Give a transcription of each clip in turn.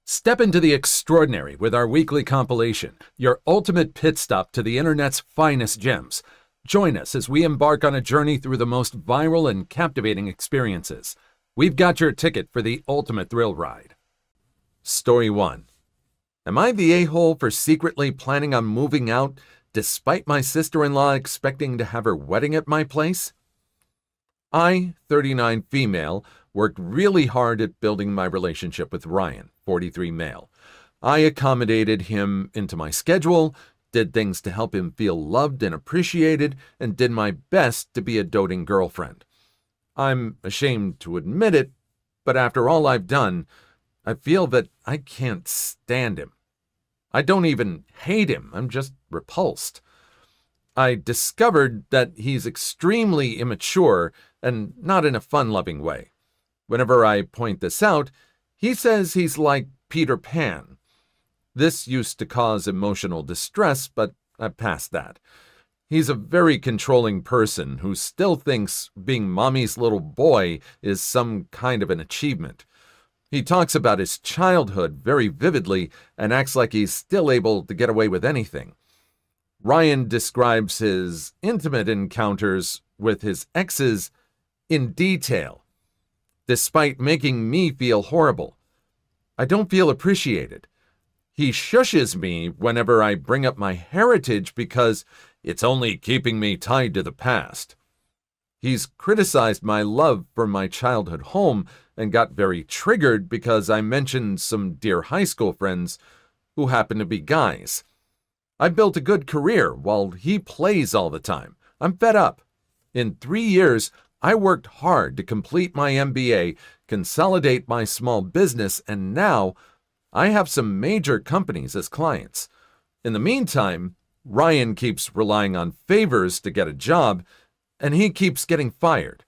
Step into the extraordinary with our weekly compilation, your ultimate pit stop to the internet's finest gems. Join us as we embark on a journey through the most viral and captivating experiences. We've got your ticket for the ultimate thrill ride. Story 1. Am I the a-hole for secretly planning on moving out despite my sister-in-law expecting to have her wedding at my place? I, 39 female, worked really hard at building my relationship with Ryan, 43 male. I accommodated him into my schedule, did things to help him feel loved and appreciated, and did my best to be a doting girlfriend. I'm ashamed to admit it, but after all I've done, I feel that I can't stand him. I don't even hate him, I'm just repulsed. I discovered that he's extremely immature and not in a fun-loving way. Whenever I point this out, he says he's like Peter Pan. This used to cause emotional distress, but I've passed that. He's a very controlling person who still thinks being mommy's little boy is some kind of an achievement. He talks about his childhood very vividly and acts like he's still able to get away with anything. Ryan describes his intimate encounters with his exes in detail, despite making me feel horrible. I don't feel appreciated. He shushes me whenever I bring up my heritage because it's only keeping me tied to the past. He's criticized my love for my childhood home and got very triggered because I mentioned some dear high school friends who happen to be guys. I built a good career while he plays all the time. I'm fed up. In 3 years, I worked hard to complete my MBA, consolidate my small business, and now I have some major companies as clients. In the meantime, Ryan keeps relying on favors to get a job, and he keeps getting fired.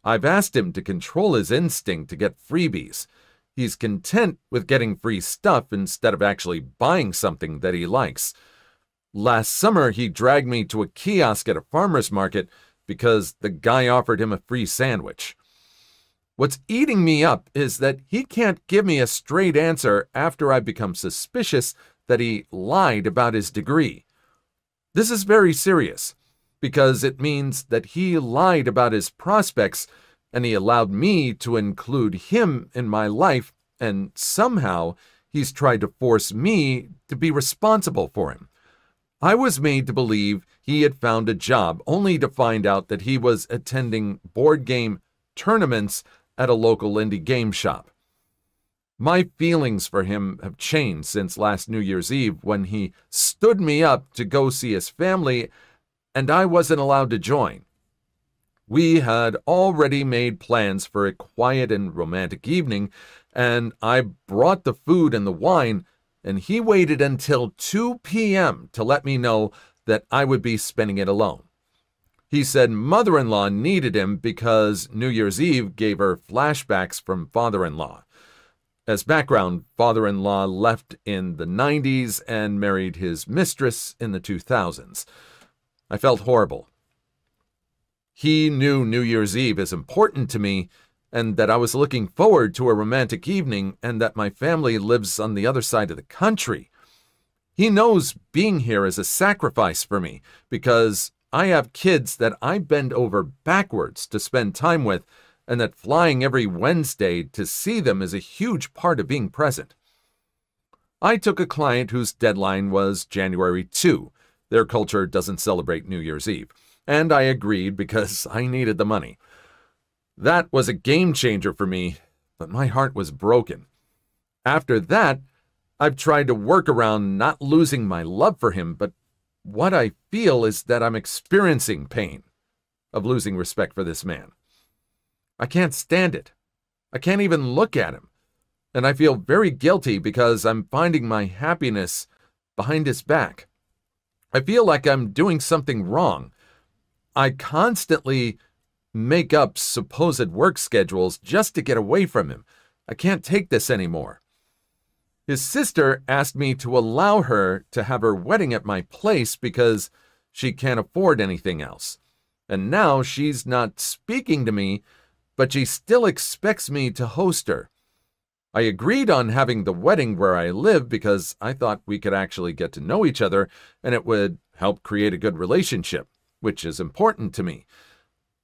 I've asked him to control his instinct to get freebies. He's content with getting free stuff instead of actually buying something that he likes. Last summer, he dragged me to a kiosk at a farmer's market because the guy offered him a free sandwich. What's eating me up is that he can't give me a straight answer after I become suspicious that he lied about his degree. This is very serious, because it means that he lied about his prospects and he allowed me to include him in my life, and somehow he's tried to force me to be responsible for him. I was made to believe he had found a job only to find out that he was attending board game tournaments at a local indie game shop. My feelings for him have changed since last New Year's Eve when he stood me up to go see his family and I wasn't allowed to join. We had already made plans for a quiet and romantic evening, and I brought the food and the wine, and he waited until 2 p.m. to let me know that I would be spending it alone. He said mother-in-law needed him because New Year's Eve gave her flashbacks from father-in-law. As background, father-in-law left in the 90s and married his mistress in the 2000s. I felt horrible. He knew New Year's Eve is important to me and that I was looking forward to a romantic evening and that my family lives on the other side of the country. He knows being here is a sacrifice for me because I have kids that I bend over backwards to spend time with and that flying every Wednesday to see them is a huge part of being present. I took a client whose deadline was January 2. Their culture doesn't celebrate New Year's Eve, and I agreed because I needed the money. That was a game changer for me, but my heart was broken. After that, I've tried to work around not losing my love for him, but what I feel is that I'm experiencing pain of losing respect for this man. I can't stand it. I can't even look at him, and I feel very guilty because I'm finding my happiness behind his back. I feel like I'm doing something wrong. I constantly make up supposed work schedules just to get away from him. I can't take this anymore. His sister asked me to allow her to have her wedding at my place because she can't afford anything else. And now she's not speaking to me, but she still expects me to host her. I agreed on having the wedding where I live because I thought we could actually get to know each other and it would help create a good relationship, which is important to me.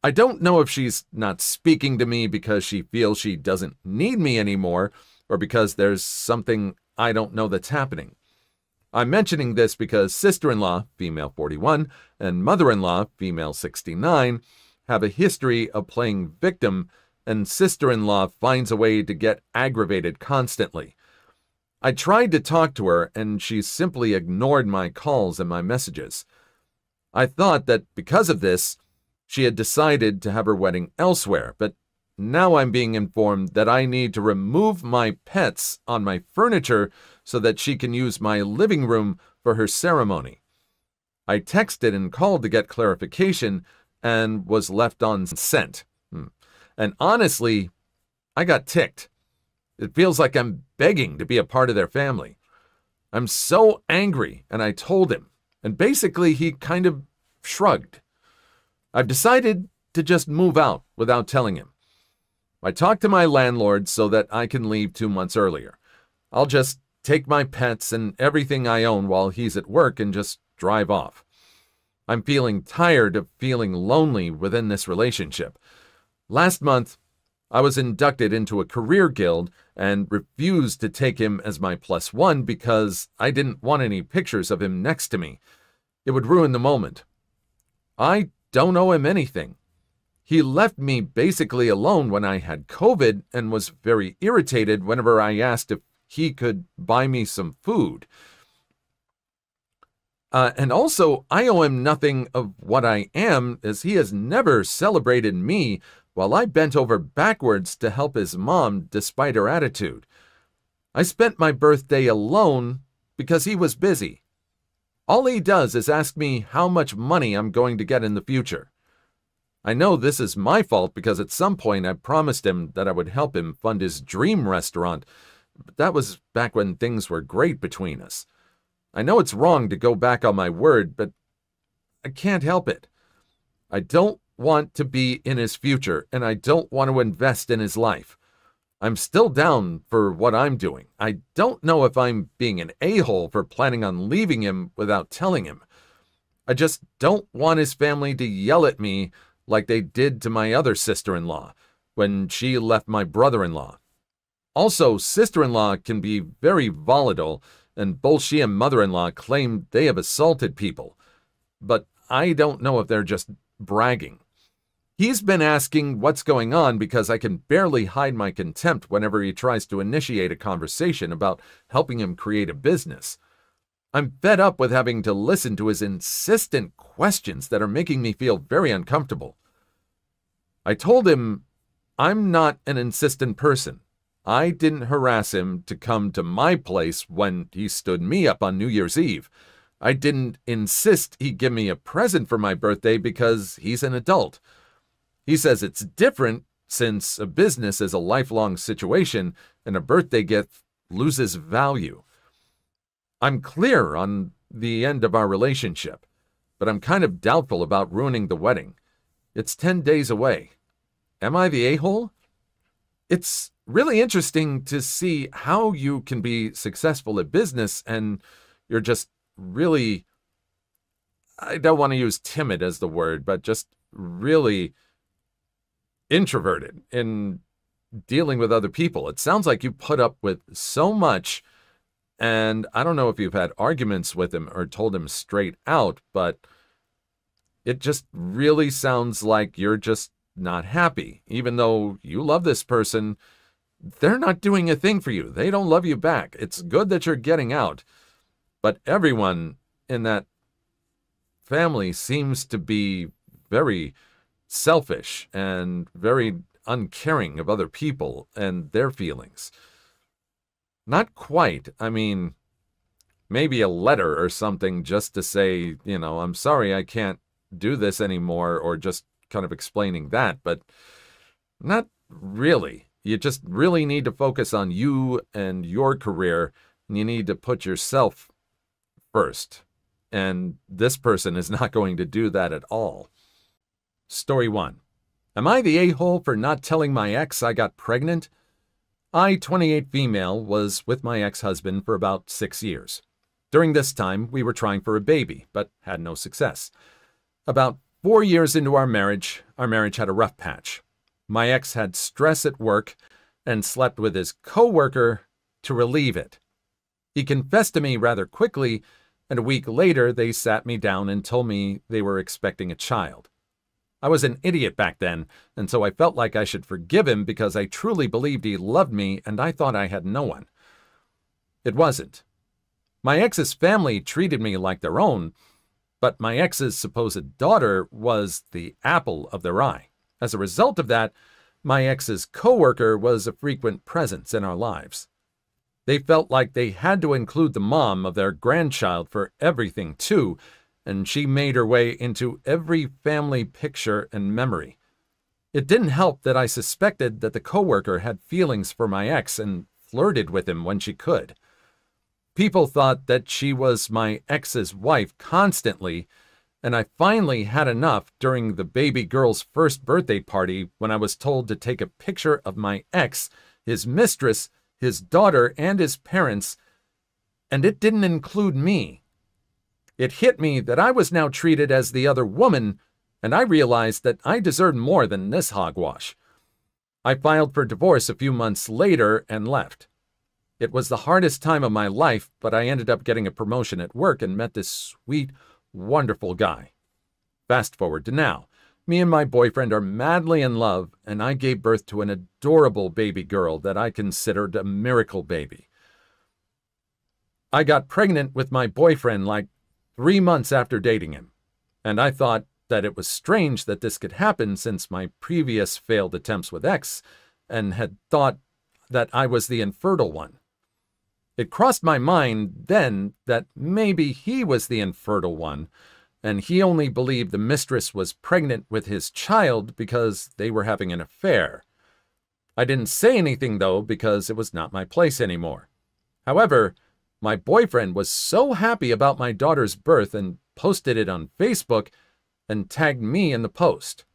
I don't know if she's not speaking to me because she feels she doesn't need me anymore or because there's something I don't know that's happening. I'm mentioning this because sister-in-law, female 41, and mother-in-law, female 69, have a history of playing victim, and sister-in-law finds a way to get aggravated constantly. I tried to talk to her, and she simply ignored my calls and my messages. I thought that because of this, she had decided to have her wedding elsewhere, but now I'm being informed that I need to remove my pets on my furniture so that she can use my living room for her ceremony. I texted and called to get clarification and was left on scent. And honestly, I got ticked. It feels like I'm begging to be a part of their family. I'm so angry, and I told him, and basically he kind of shrugged. I've decided to just move out without telling him. I talked to my landlord so that I can leave 2 months earlier. I'll just take my pets and everything I own while he's at work and just drive off. I'm feeling tired of feeling lonely within this relationship. Last month, I was inducted into a career guild and refused to take him as my +1 because I didn't want any pictures of him next to me. It would ruin the moment. I don't owe him anything. He left me basically alone when I had COVID and was very irritated whenever I asked if he could buy me some food. And also, I owe him nothing of what I am, as he has never celebrated me while I bent over backwards to help his mom despite her attitude. I spent my birthday alone because he was busy. All he does is ask me how much money I'm going to get in the future. I know this is my fault because at some point I promised him that I would help him fund his dream restaurant, but that was back when things were great between us. I know it's wrong to go back on my word, but I can't help it. I don't want to be in his future, and I don't want to invest in his life. I'm still down for what I'm doing. I don't know if I'm being an a-hole for planning on leaving him without telling him. I just don't want his family to yell at me like they did to my other sister-in-law when she left my brother-in-law. Also, sister-in-law can be very volatile, and both she and mother-in-law claim they have assaulted people. But I don't know if they're just bragging. He's been asking what's going on because I can barely hide my contempt whenever he tries to initiate a conversation about helping him create a business. I'm fed up with having to listen to his insistent questions that are making me feel very uncomfortable. I told him I'm not an insistent person. I didn't harass him to come to my place when he stood me up on New Year's Eve. I didn't insist he give me a present for my birthday because he's an adult. He says it's different since a business is a lifelong situation and a birthday gift loses value. I'm clear on the end of our relationship, but I'm kind of doubtful about ruining the wedding. It's 10 days away. Am I the a-hole? It's really interesting to see how you can be successful at business and you're just really, I don't want to use timid as the word, but just really introverted in dealing with other people. It sounds like you put up with so much, and I don't know if you've had arguments with him or told him straight out, but it just really sounds like you're just not happy. Even though you love this person, they're not doing a thing for you. They don't love you back. It's good that you're getting out, but everyone in that family seems to be very selfish and very uncaring of other people and their feelings. Not quite. I mean, maybe a letter or something just to say, I'm sorry I can't do this anymore, or just kind of explaining that, but not really. You just really need to focus on you and your career, and you need to put yourself first. And this person is not going to do that at all. Story 1. Am I the a-hole for not telling my ex I got pregnant? I, 28 female, was with my ex-husband for about 6 years. During this time, we were trying for a baby, but had no success. About 4 years into our marriage had a rough patch. My ex had stress at work and slept with his coworker to relieve it. He confessed to me rather quickly, and a week later they sat me down and told me they were expecting a child. I was an idiot back then, and so I felt like I should forgive him because I truly believed he loved me and I thought I had no one. It wasn't. My ex's family treated me like their own, but my ex's supposed daughter was the apple of their eye. As a result of that, my ex's coworker was a frequent presence in our lives. They felt like they had to include the mom of their grandchild for everything too, and she made her way into every family picture and memory. It didn't help that I suspected that the coworker had feelings for my ex and flirted with him when she could. People thought that she was my ex's wife constantly, and I finally had enough during the baby girl's first birthday party when I was told to take a picture of my ex, his mistress, his daughter, and his parents, and it didn't include me. It hit me that I was now treated as the other woman, and I realized that I deserved more than this hogwash. I filed for divorce a few months later and left. It was the hardest time of my life, but I ended up getting a promotion at work and met this sweet, wonderful guy. Fast forward to now. Me and my boyfriend are madly in love, and I gave birth to an adorable baby girl that I considered a miracle baby. I got pregnant with my boyfriend like 3 months after dating him, and I thought that it was strange that this could happen since my previous failed attempts with ex, and had thought that I was the infertile one. It crossed my mind then that maybe he was the infertile one, and he only believed the mistress was pregnant with his child because they were having an affair. I didn't say anything, though, because it was not my place anymore. However, my boyfriend was so happy about my daughter's birth and posted it on Facebook and tagged me in the post.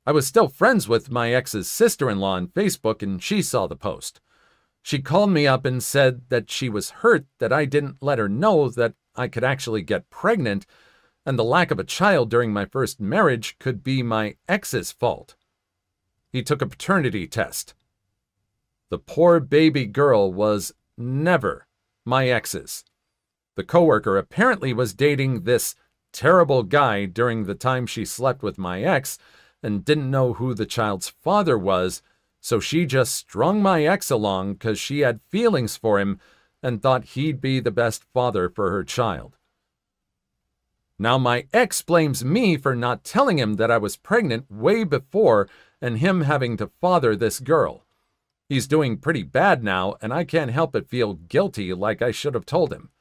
I was still friends with my ex's sister-in-law on Facebook, and she saw the post. She called me up and said that she was hurt that I didn't let her know that I could actually get pregnant, and the lack of a child during my first marriage could be my ex's fault. He took a paternity test. The poor baby girl was never my ex's. The coworker apparently was dating this terrible guy during the time she slept with my ex and didn't know who the child's father was, so she just strung my ex along because she had feelings for him and thought he'd be the best father for her child. Now my ex blames me for not telling him that I was pregnant way before and him having to father this girl. He's doing pretty bad now, and I can't help but feel guilty like I should have told him.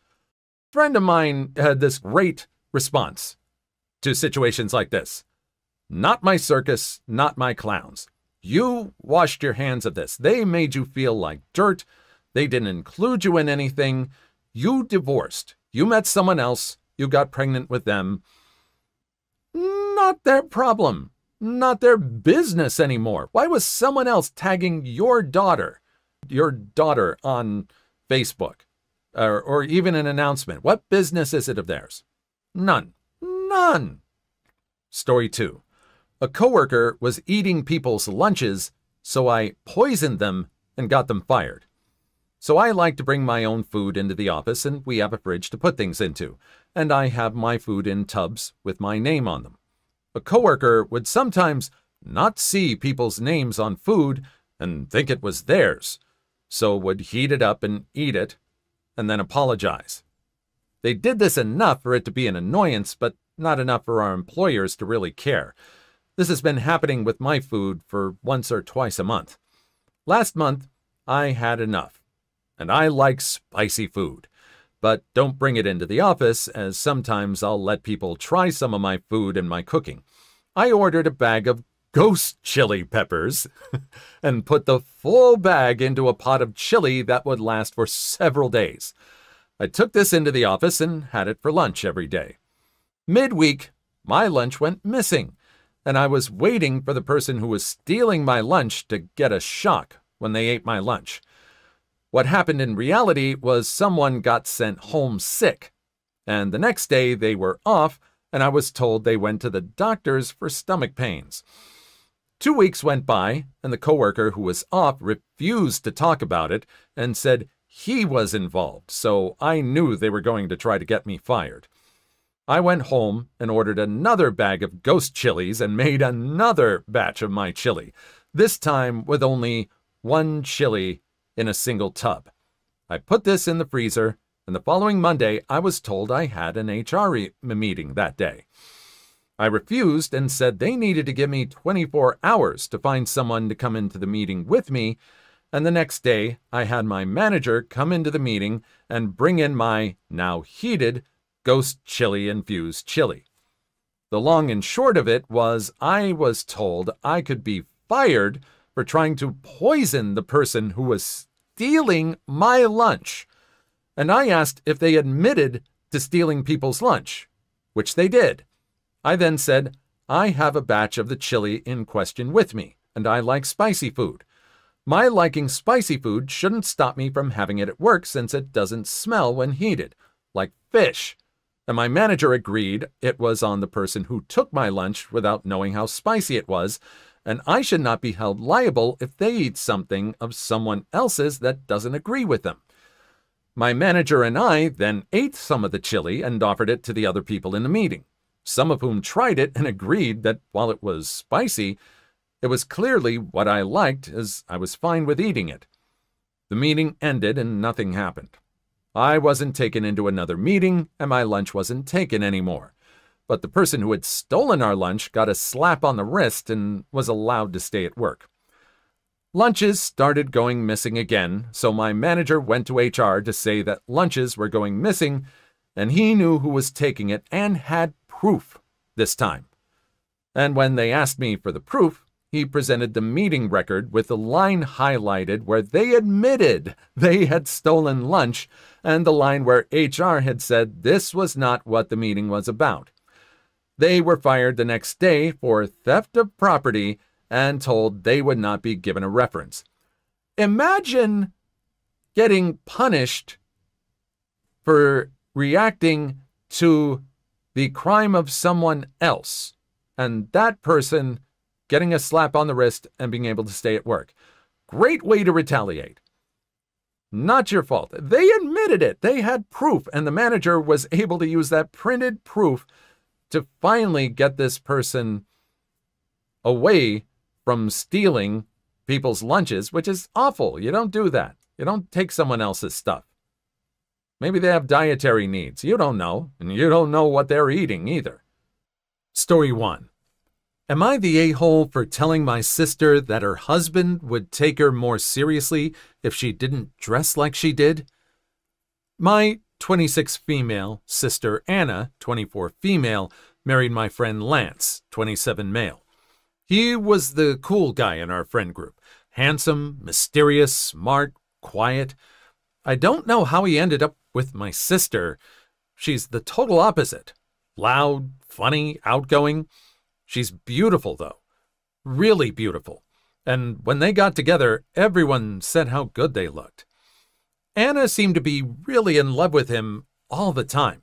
A friend of mine had this great response to situations like this. Not my circus, not my clowns. You washed your hands of this. They made you feel like dirt. They didn't include you in anything. You divorced. You met someone else. You got pregnant with them. Not their problem. Not their business anymore. Why was someone else tagging your daughter on Facebook? Or even an announcement? What business is it of theirs? None. None. Story 2. A coworker was eating people's lunches, so I poisoned them and got them fired. So I like to bring my own food into the office, and we have a fridge to put things into, and I have my food in tubs with my name on them. A coworker would sometimes not see people's names on food and think it was theirs, so would heat it up and eat it, and then apologize. They did this enough for it to be an annoyance, but not enough for our employers to really care. This has been happening with my food for once or twice a month. Last month, I had enough. And I like spicy food. But don't bring it into the office, as sometimes I'll let people try some of my food and my cooking. I ordered a bag of ghost chili peppers and put the full bag into a pot of chili that would last for several days. I took this into the office and had it for lunch every day. Midweek, my lunch went missing, and I was waiting for the person who was stealing my lunch to get a shock when they ate my lunch. What happened in reality was someone got sent home sick, and the next day they were off, and I was told they went to the doctor's for stomach pains. 2 weeks went by, and the coworker who was off refused to talk about it and said he was involved, so I knew they were going to try to get me fired. I went home and ordered another bag of ghost chilies and made another batch of my chili, this time with only one chili in a single tub. I put this in the freezer, and the following Monday I was told I had an HR meeting that day. I refused and said they needed to give me 24 hours to find someone to come into the meeting with me, and the next day I had my manager come into the meeting and bring in my, now heated, ghost chili-infused chili. The long and short of it was I was told I could be fired for trying to poison the person who was stealing my lunch, and I asked if they admitted to stealing people's lunch, which they did. I then said, I have a batch of the chili in question with me, and I like spicy food. My liking spicy food shouldn't stop me from having it at work since it doesn't smell when heated, like fish. And my manager agreed it was on the person who took my lunch without knowing how spicy it was, and I should not be held liable if they eat something of someone else's that doesn't agree with them. My manager and I then ate some of the chili and offered it to the other people in the meeting, some of whom tried it and agreed that while it was spicy, it was clearly what I liked, as I was fine with eating it. The meeting ended and nothing happened. I wasn't taken into another meeting, and my lunch wasn't taken anymore. But the person who had stolen our lunch got a slap on the wrist and was allowed to stay at work. Lunches started going missing again, so my manager went to HR to say that lunches were going missing, and he knew who was taking it and had proof this time. And when they asked me for the proof, he presented the meeting record with the line highlighted where they admitted they had stolen lunch and the line where HR had said this was not what the meeting was about. They were fired the next day for theft of property and told they would not be given a reference. Imagine getting punished for reacting to the crime of someone else, and that person getting a slap on the wrist and being able to stay at work. Great way to retaliate. Not your fault. They admitted it. They had proof, and the manager was able to use that printed proof to finally get this person away from stealing people's lunches, which is awful. You don't do that. You don't take someone else's stuff. Maybe they have dietary needs. You don't know, and you don't know what they're eating either. Story 1. Am I the a-hole for telling my sister that her husband would take her more seriously if she didn't dress like she did? My 26 female sister Anna, 24 female, married my friend Lance, 27 male. He was the cool guy in our friend group. Handsome, mysterious, smart, quiet. I don't know how he ended up with my sister. She's the total opposite. Loud, funny, outgoing. She's beautiful, though. Really beautiful. And when they got together, everyone said how good they looked. Anna seemed to be really in love with him all the time.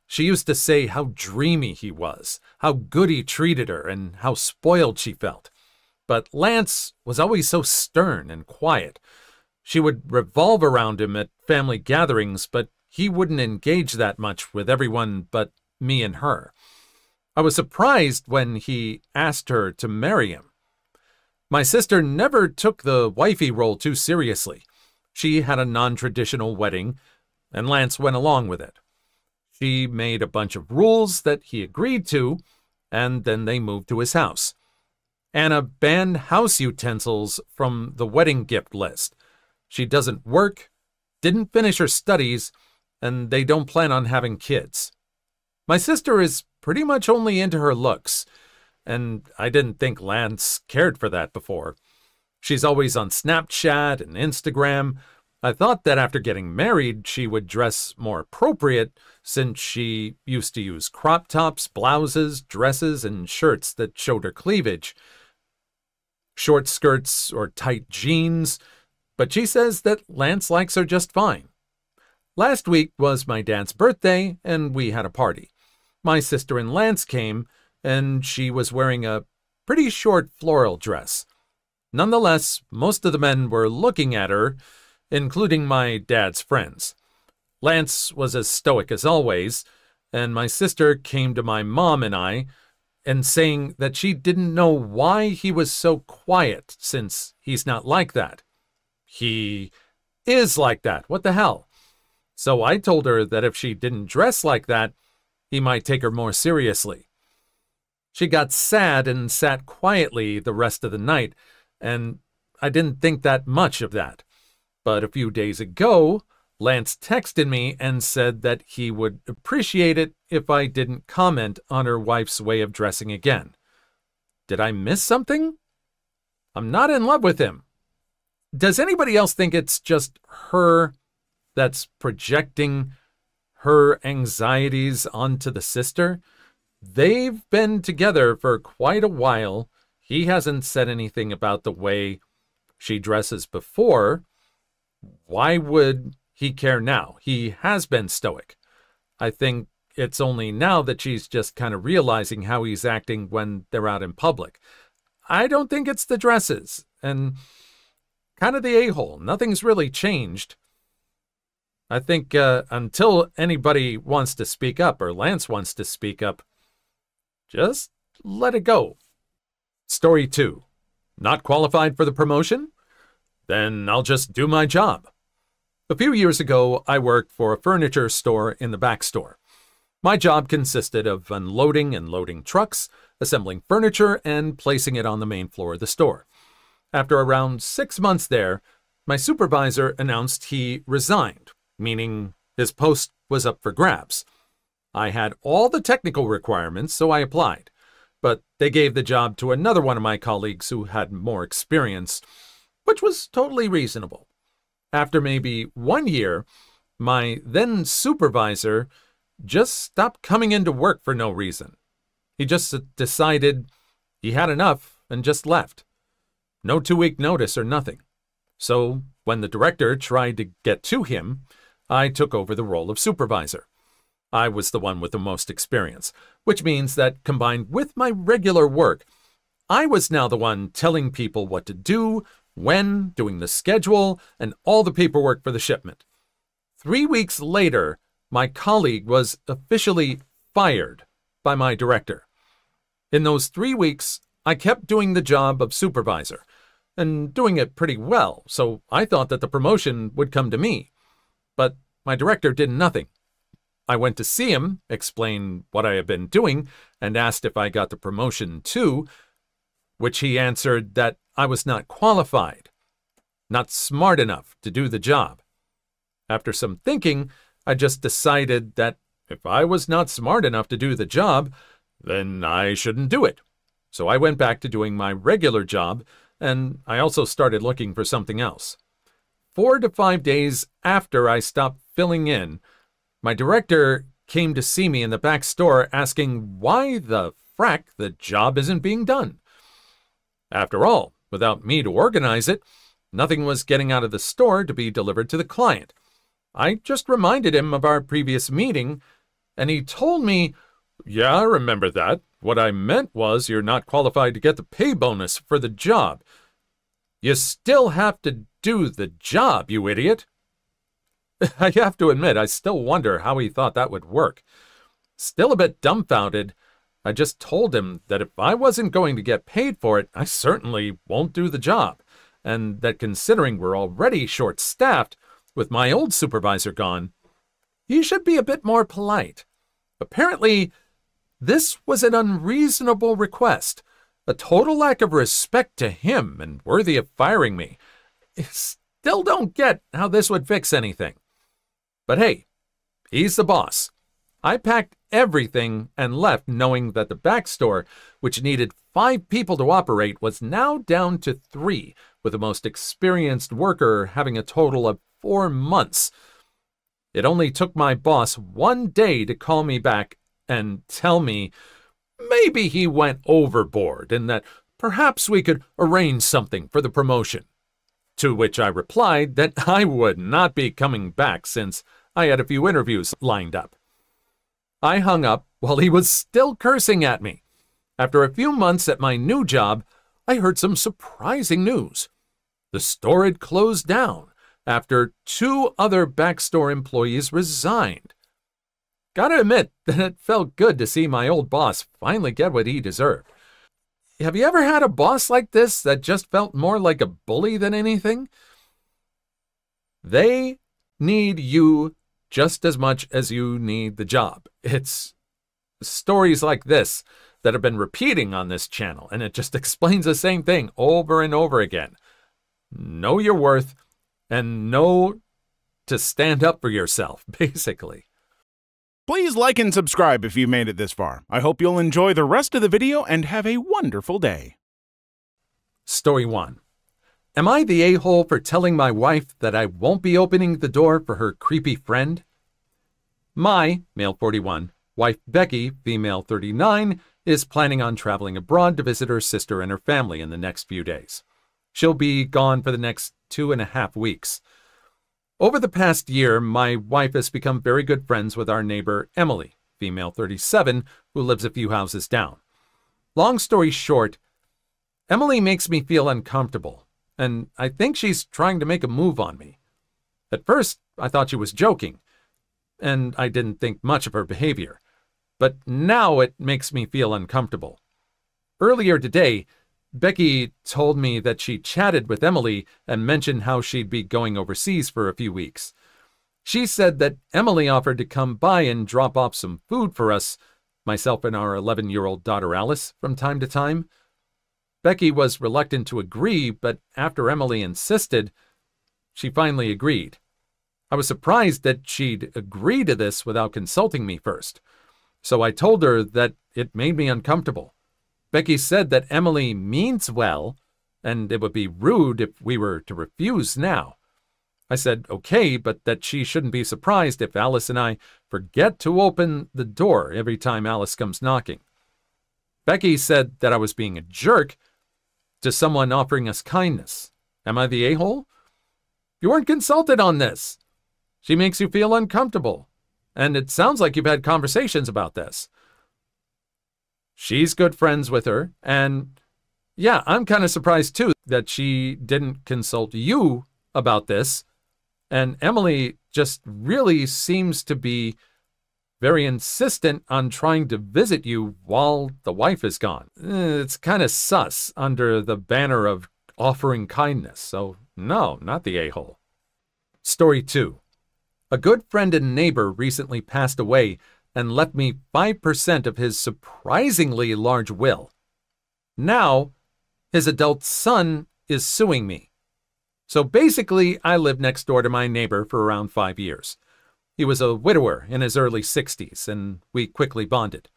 She used to say how dreamy he was, how good he treated her, and how spoiled she felt. But Lance was always so stern and quiet. She would revolve around him at family gatherings, but he wouldn't engage that much with everyone but me and her. I was surprised when he asked her to marry him. My sister never took the wifey role too seriously. She had a non-traditional wedding, and Lance went along with it. She made a bunch of rules that he agreed to, and then they moved to his house. Anna banned house utensils from the wedding gift list. She doesn't work, didn't finish her studies, and they don't plan on having kids. My sister is pretty much only into her looks, and I didn't think Lance cared for that before. She's always on Snapchat and Instagram. I thought that after getting married, she would dress more appropriate since she used to use crop tops, blouses, dresses, and shirts that showed her cleavage. Short skirts or tight jeans, but she says that Lance likes her just fine. Last week was my dad's birthday, and we had a party. My sister and Lance came, and she was wearing a pretty short floral dress. Nonetheless, most of the men were looking at her, including my dad's friends. Lance was as stoic as always, and my sister came to my mom and I, and saying that she didn't know why he was so quiet since he's not like that. He is like that. What the hell? So I told her that if she didn't dress like that, he might take her more seriously. She got sad and sat quietly the rest of the night, and I didn't think that much of that. But a few days ago, Lance texted me and said that he would appreciate it if I didn't comment on her wife's way of dressing again. Did I miss something? I'm not in love with him. Does anybody else think it's just her that's projecting her anxieties onto the sister? They've been together for quite a while. He hasn't said anything about the way she dresses before. Why would he care now? He has been stoic. I think it's only now that she's just kind of realizing how he's acting when they're out in public. I don't think it's the dresses, and kind of the a-hole. Nothing's really changed. I think until anybody wants to speak up, or Lance wants to speak up, just let it go. Story 2. Not qualified for the promotion? Then I'll just do my job. A few years ago, I worked for a furniture store in the back store. My job consisted of unloading and loading trucks, assembling furniture, and placing it on the main floor of the store. After around 6 months there, my supervisor announced he resigned, meaning his post was up for grabs. I had all the technical requirements, so I applied, but they gave the job to another one of my colleagues who had more experience, which was totally reasonable. After maybe 1 year, my then supervisor just stopped coming into work for no reason. He just decided he had enough and just left. No 2-week notice or nothing. So when the director tried to get to him, I took over the role of supervisor. I was the one with the most experience, which means that combined with my regular work, I was now the one telling people what to do, when, doing the schedule, and all the paperwork for the shipment. 3 weeks later, my colleague was officially fired by my director. In those 3 weeks, I kept doing the job of supervisor, and doing it pretty well, so I thought that the promotion would come to me. But my director did nothing. I went to see him, explained what I had been doing, and asked if I got the promotion too, which he answered that I was not qualified, not smart enough to do the job. After some thinking, I just decided that if I was not smart enough to do the job, then I shouldn't do it. So I went back to doing my regular job, and I also started looking for something else. 4 to 5 days after I stopped filling in, my director came to see me in the back store asking why the frack the job isn't being done. After all, without me to organize it, nothing was getting out of the store to be delivered to the client. I just reminded him of our previous meeting, and he told me, "Yeah, I remember that. What I meant was you're not qualified to get the pay bonus for the job. You still have to do the job, you idiot." I have to admit, I still wonder how he thought that would work. Still a bit dumbfounded, I just told him that if I wasn't going to get paid for it, I certainly won't do the job, and that considering we're already short-staffed, with my old supervisor gone, he should be a bit more polite. Apparently, this was an unreasonable request, a total lack of respect to him and worthy of firing me. I still don't get how this would fix anything. But hey, he's the boss. I packed everything and left knowing that the back store, which needed 5 people to operate, was now down to 3, with the most experienced worker having a total of 4 months. It only took my boss 1 day to call me back and tell me maybe he went overboard and that perhaps we could arrange something for the promotion. To which I replied that I would not be coming back since I had a few interviews lined up. I hung up while he was still cursing at me. After a few months at my new job, I heard some surprising news. The store had closed down after 2 other backstore employees resigned. Gotta admit that it felt good to see my old boss finally get what he deserved. Have you ever had a boss like this that just felt more like a bully than anything? They need you just as much as you need the job. It's stories like this that have been repeating on this channel, and it just explains the same thing over and over again. Know your worth and know to stand up for yourself, basically. Please like and subscribe if you made it this far. I hope you'll enjoy the rest of the video and have a wonderful day. Story 1. Am I the a-hole for telling my wife that I won't be opening the door for her creepy friend? My, male 41, wife Becky, female 39, is planning on traveling abroad to visit her sister and her family in the next few days. She'll be gone for the next 2.5 weeks. Over the past year, my wife has become very good friends with our neighbor Emily, female 37, who lives a few houses down. Long story short, Emily makes me feel uncomfortable, and I think she's trying to make a move on me. At first, I thought she was joking, and I didn't think much of her behavior. But now it makes me feel uncomfortable. Earlier today, Becky told me that she chatted with Emily and mentioned how she'd be going overseas for a few weeks. She said that Emily offered to come by and drop off some food for us, myself and our 11-year-old daughter Alice, from time to time. Becky was reluctant to agree, but after Emily insisted, she finally agreed. I was surprised that she'd agree to this without consulting me first, so I told her that it made me uncomfortable. Becky said that Emily means well, and it would be rude if we were to refuse now. I said okay, but that she shouldn't be surprised if Alice and I forget to open the door every time Alice comes knocking. Becky said that I was being a jerk to someone offering us kindness. Am I the a-hole? You weren't consulted on this. She makes you feel uncomfortable, and it sounds like you've had conversations about this. She's good friends with her, and yeah, I'm kind of surprised too that she didn't consult you about this, and Emily just really seems to be very insistent on trying to visit you while the wife is gone. It's kind of sus under the banner of offering kindness, so no, not the a-hole. Story 2. A good friend and neighbor recently passed away and left me 5% of his surprisingly large will. Now, his adult son is suing me. So basically, I lived next door to my neighbor for around 5 years. He was a widower in his early 60s, and we quickly bonded.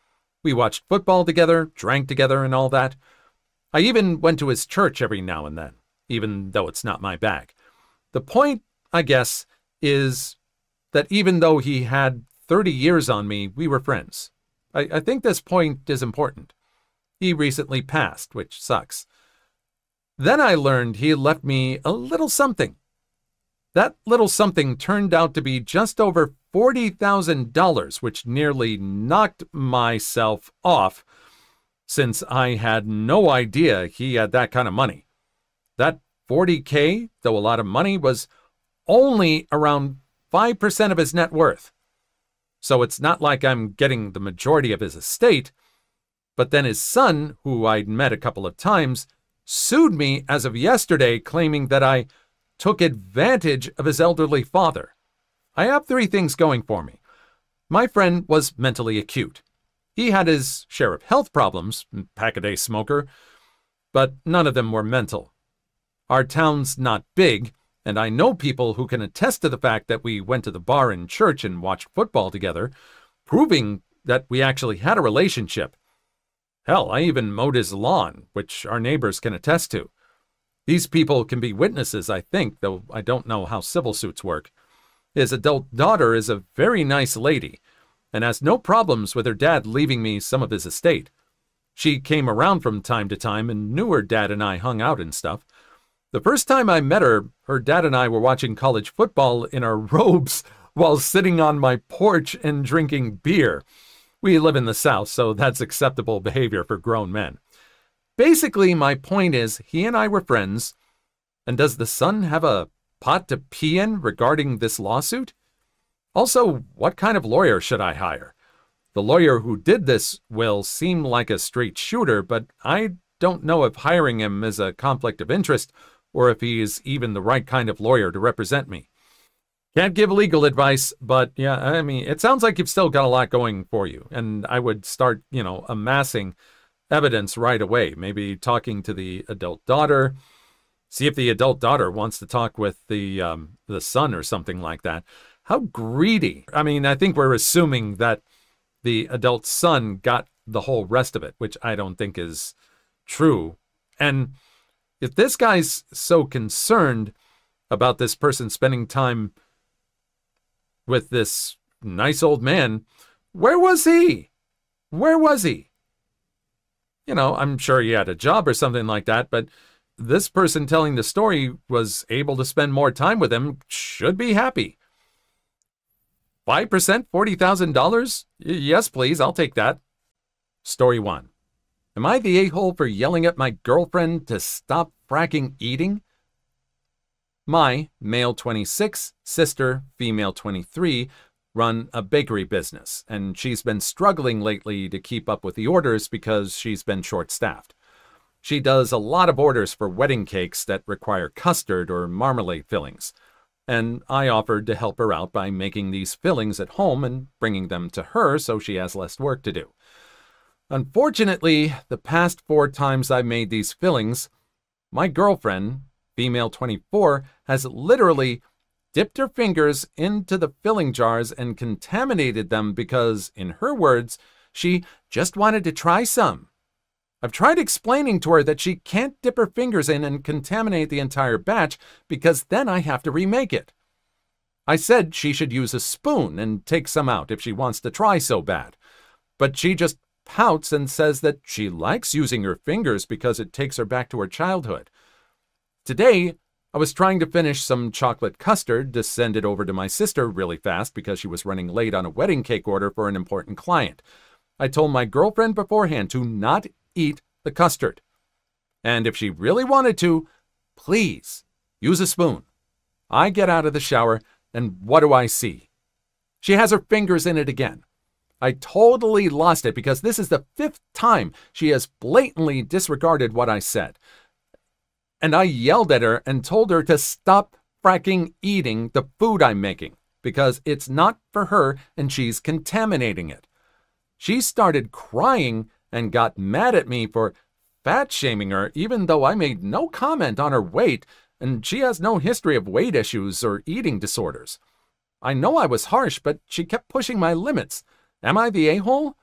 We watched football together, drank together, and all that. I even went to his church every now and then, even though it's not my bag. The point, I guess, is that even though he had 30 years on me, we were friends. I think this point is important. He recently passed, which sucks. Then I learned he left me a little something. That little something turned out to be just over $40,000, which nearly knocked myself off since I had no idea he had that kind of money. That $40K, though a lot of money, was only around 5% of his net worth. So it's not like I'm getting the majority of his estate. But then his son, who I'd met a couple of times, sued me as of yesterday, claiming that I took advantage of his elderly father. I have 3 things going for me. My friend was mentally acute. He had his share of health problems, pack-a-day smoker, but none of them were mental. Our town's not big, and I know people who can attest to the fact that we went to the bar and church and watched football together, proving that we actually had a relationship. Hell, I even mowed his lawn, which our neighbors can attest to. These people can be witnesses, I think, though I don't know how civil suits work. His adult daughter is a very nice lady, and has no problems with her dad leaving me some of his estate. She came around from time to time and knew her dad and I hung out and stuff. The first time I met her, her dad and I were watching college football in our robes while sitting on my porch and drinking beer. We live in the South, so that's acceptable behavior for grown men. Basically, my point is, he and I were friends, and does the son have a pot to pee in regarding this lawsuit? Also, what kind of lawyer should I hire? The lawyer who did this will seem like a straight shooter, but I don't know if hiring him is a conflict of interest or if he is even the right kind of lawyer to represent me. Can't give legal advice, but yeah, I mean, it sounds like you've still got a lot going for you, and I would start, amassing evidence right away, maybe talking to the adult daughter, see if the adult daughter wants to talk with the son or something like that. How greedy. I mean, I think we're assuming that the adult son got the whole rest of it, which I don't think is true. And if this guy's so concerned about this person spending time with this nice old man, where was he? Where was he? I'm sure he had a job or something like that, but this person telling the story was able to spend more time with him, should be happy. 5%, $40,000? Yes, please, I'll take that. Story 1. Am I the a-hole for yelling at my girlfriend to stop fracking eating? My, male 26, sister, female 23, run a bakery business, and she's been struggling lately to keep up with the orders because she's been short-staffed. She does a lot of orders for wedding cakes that require custard or marmalade fillings, and I offered to help her out by making these fillings at home and bringing them to her so she has less work to do. Unfortunately, the past 4 times I made these fillings, my girlfriend, female 24, has literally dipped her fingers into the filling jars and contaminated them because, in her words, she just wanted to try some. I've tried explaining to her that she can't dip her fingers in and contaminate the entire batch because then I have to remake it. I said she should use a spoon and take some out if she wants to try so bad, but she just pouts and says that she likes using her fingers because it takes her back to her childhood. Today, I was trying to finish some chocolate custard to send it over to my sister really fast because she was running late on a wedding cake order for an important client. I told my girlfriend beforehand to not eat the custard. And if she really wanted to, please use a spoon. I get out of the shower, and what do I see? She has her fingers in it again. I totally lost it because this is the 5th time she has blatantly disregarded what I said. And I yelled at her and told her to stop fracking eating the food I'm making because it's not for her and she's contaminating it. She started crying and got mad at me for fat-shaming her even though I made no comment on her weight and she has no history of weight issues or eating disorders. I know I was harsh, but she kept pushing my limits. Am I the a-hole?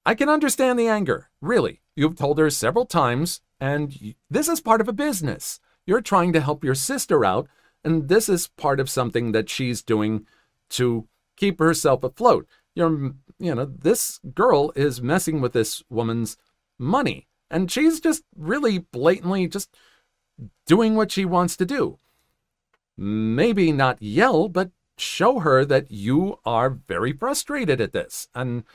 I can understand the anger, really. You've told her several times, and this is part of a business. You're trying to help your sister out, and this is part of something that she's doing to keep herself afloat. This girl is messing with this woman's money, and she's just really blatantly just doing what she wants to do. Maybe not yell, but show her that you are very frustrated at this, and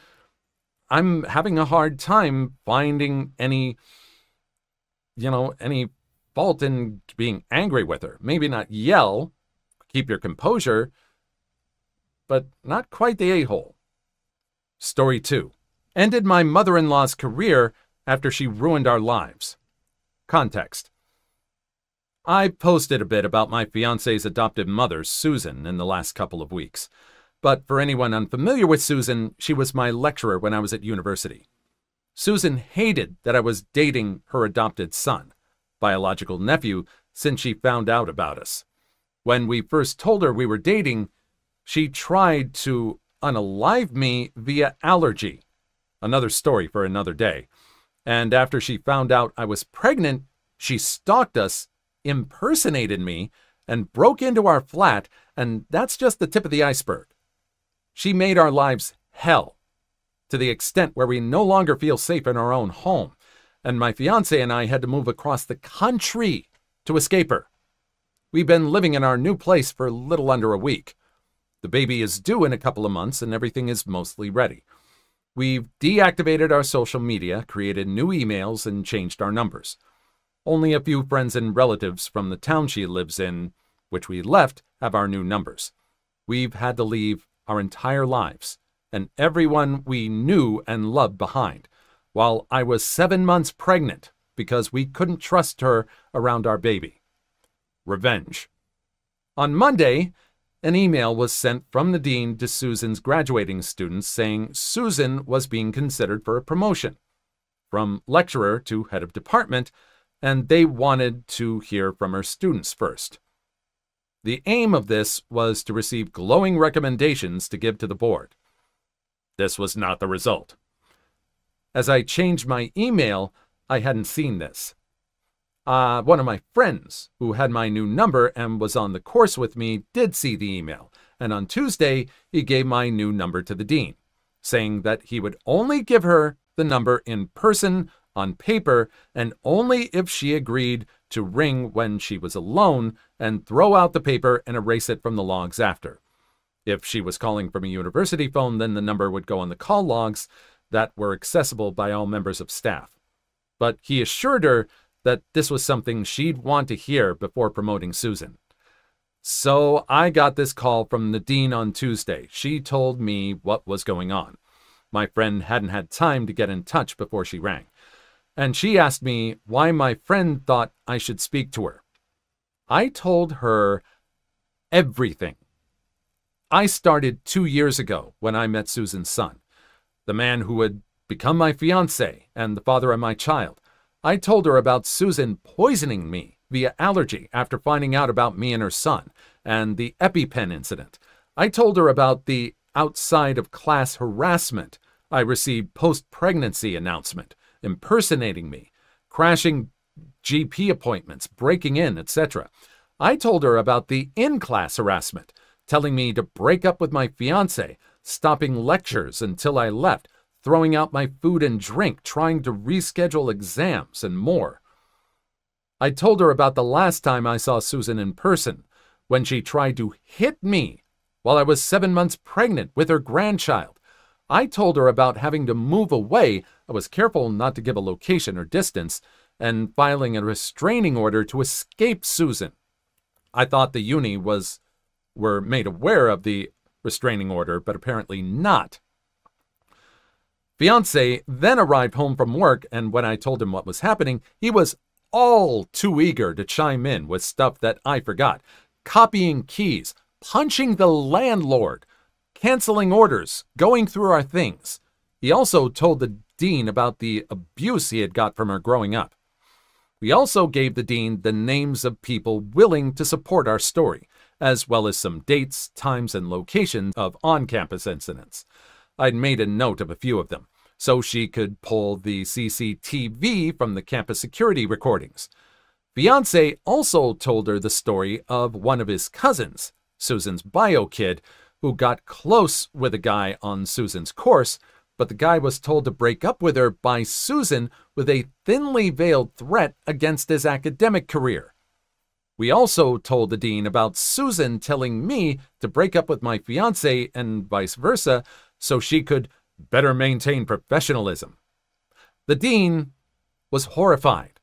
I'm having a hard time finding any fault in being angry with her. Maybe not yell, keep your composure, but not quite the a-hole. Story 2. Ended my mother-in-law's career after she ruined our lives. Context. I posted a bit about my fiancé's adoptive mother, Susan, in the last couple of weeks. But for anyone unfamiliar with Susan, she was my lecturer when I was at university. Susan hated that I was dating her adopted son, biological nephew, since she found out about us. When we first told her we were dating, she tried to unalive me via allergy. Another story for another day. And after she found out I was pregnant, she stalked us, impersonated me, and broke into our flat, and that's just the tip of the iceberg. She made our lives hell, to the extent where we no longer feel safe in our own home, and my fiancé and I had to move across the country to escape her. We've been living in our new place for a little under a week. The baby is due in a couple of months and everything is mostly ready. We've deactivated our social media, created new emails, and changed our numbers. Only a few friends and relatives from the town she lives in, which we left, have our new numbers. We've had to leave our entire lives, and everyone we knew and loved behind, while I was 7 months pregnant because we couldn't trust her around our baby. Revenge. On Monday, an email was sent from the dean to Susan's graduating students saying Susan was being considered for a promotion from lecturer to head of department, and they wanted to hear from her students first. The aim of this was to receive glowing recommendations to give to the board. This was not the result. As I changed my email, I hadn't seen this. One of my friends, who had my new number and was on the course with me, did see the email, and on Tuesday, he gave my new number to the dean, saying that he would only give her the number in person, on paper, and only if she agreed to ring when she was alone and throw out the paper and erase it from the logs after. If she was calling from a university phone, then the number would go on the call logs that were accessible by all members of staff. But he assured her that this was something she'd want to hear before promoting Susan. So I got this call from the dean on Tuesday. She told me what was going on. My friend hadn't had time to get in touch before she rang. And she asked me why my friend thought I should speak to her. I told her everything. I started 2 years ago when I met Susan's son, the man who would become my fiancé and the father of my child. I told her about Susan poisoning me via allergy after finding out about me and her son, and the EpiPen incident. I told her about the outside-of-class harassment I received post-pregnancy announcement, impersonating me, crashing GP appointments, breaking in, etc. I told her about the in-class harassment, telling me to break up with my fiancé, stopping lectures until I left, throwing out my food and drink, trying to reschedule exams, and more. I told her about the last time I saw Susan in person, when she tried to hit me while I was 7 months pregnant with her grandchild. I told her about having to move away. I was careful not to give a location or distance, and filing a restraining order to escape Susan. I thought the uni were made aware of the restraining order, but apparently not. Fiancé then arrived home from work, and when I told him what was happening, he was all too eager to chime in with stuff that I forgot. Copying keys, punching the landlord, canceling orders, going through our things. He also told the dean about the abuse he had got from her growing up. We also gave the dean the names of people willing to support our story, as well as some dates, times, and locations of on-campus incidents. I'd made a note of a few of them, so she could pull the CCTV from the campus security recordings. Fiancé also told her the story of one of his cousins, Susan's bio kid, who got close with a guy on Susan's course, but the guy was told to break up with her by Susan with a thinly veiled threat against his academic career. We also told the dean about Susan telling me to break up with my fiancé and vice versa so she could better maintain professionalism. The dean was horrified.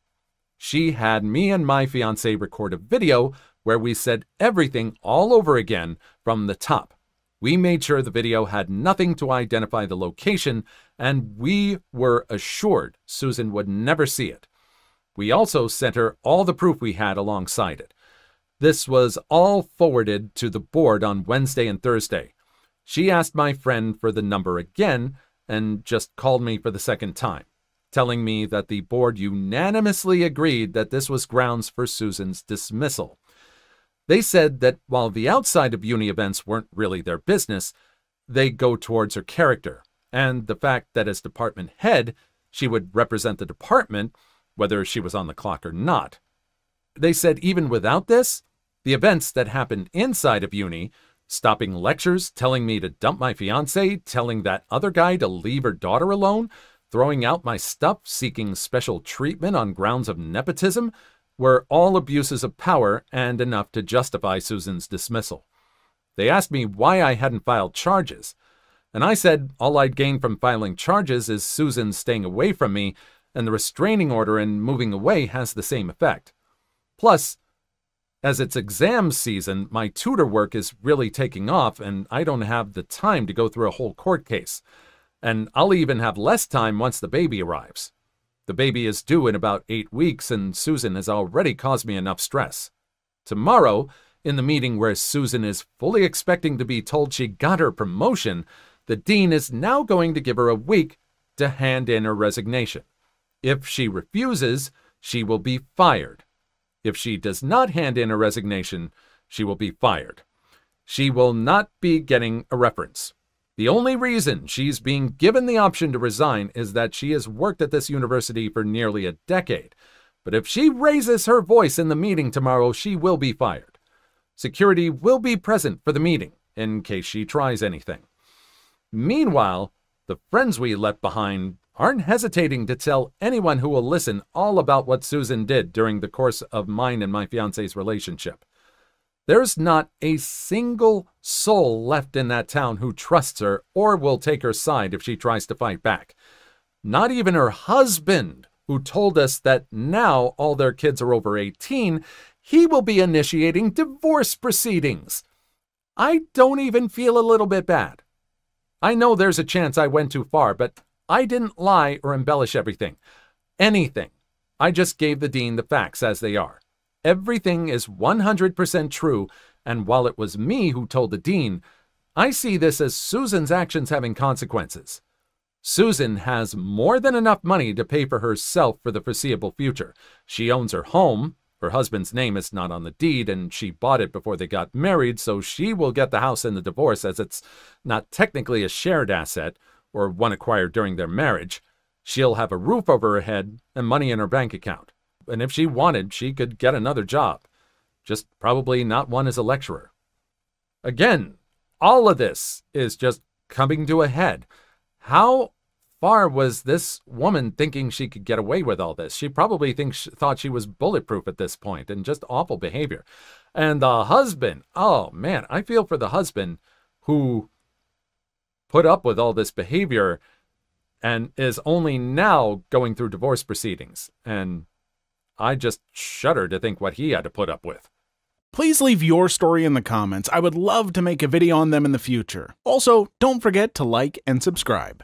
She had me and my fiancé record a video where we said everything all over again from the top. We made sure the video had nothing to identify the location, and we were assured Susan would never see it. We also sent her all the proof we had alongside it. This was all forwarded to the board on Wednesday and Thursday. She asked my friend for the number again and just called me for the second time, telling me that the board unanimously agreed that this was grounds for Susan's dismissal. They said that while the outside of uni events weren't really their business, they go towards her character, and the fact that as department head, she would represent the department, whether she was on the clock or not. They said even without this, the events that happened inside of uni, stopping lectures, telling me to dump my fiancé, telling that other guy to leave her daughter alone, throwing out my stuff, seeking special treatment on grounds of nepotism, were all abuses of power and enough to justify Susan's dismissal. They asked me why I hadn't filed charges, and I said all I'd gain from filing charges is Susan staying away from me, and the restraining order and moving away has the same effect. Plus, as it's exam season, my tutor work is really taking off, and I don't have the time to go through a whole court case. And I'll even have less time once the baby arrives. The baby is due in about 8 weeks, and Susan has already caused me enough stress. Tomorrow, in the meeting where Susan is fully expecting to be told she got her promotion, the dean is now going to give her a week to hand in her resignation. If she refuses, she will be fired. If she does not hand in her resignation, she will be fired. She will not be getting a reference. The only reason she's being given the option to resign is that she has worked at this university for nearly a decade. But if she raises her voice in the meeting tomorrow, she will be fired. Security will be present for the meeting in case she tries anything. Meanwhile, the friends we left behind aren't hesitating to tell anyone who will listen all about what Susan did during the course of mine and my fiancé's relationship. There's not a single soul left in that town who trusts her or will take her side if she tries to fight back. Not even her husband, who told us that now all their kids are over 18, he will be initiating divorce proceedings. I don't even feel a little bit bad. I know there's a chance I went too far, but I didn't lie or embellish everything. Anything. I just gave the dean the facts as they are. Everything is 100% true, and while it was me who told the dean, I see this as Susan's actions having consequences. Susan has more than enough money to pay for herself for the foreseeable future. She owns her home. Her husband's name is not on the deed, and she bought it before they got married, so she will get the house in the divorce as it's not technically a shared asset or one acquired during their marriage. She'll have a roof over her head and money in her bank account. And if she wanted, she could get another job. Just probably not one as a lecturer. Again, all of this is just coming to a head. How far was this woman thinking she could get away with all this? She probably thought she was bulletproof at this point, and just awful behavior. And the husband, oh man, I feel for the husband who put up with all this behavior and is only now going through divorce proceedings. And I just shudder to think what he had to put up with. Please leave your story in the comments. I would love to make a video on them in the future. Also, don't forget to like and subscribe.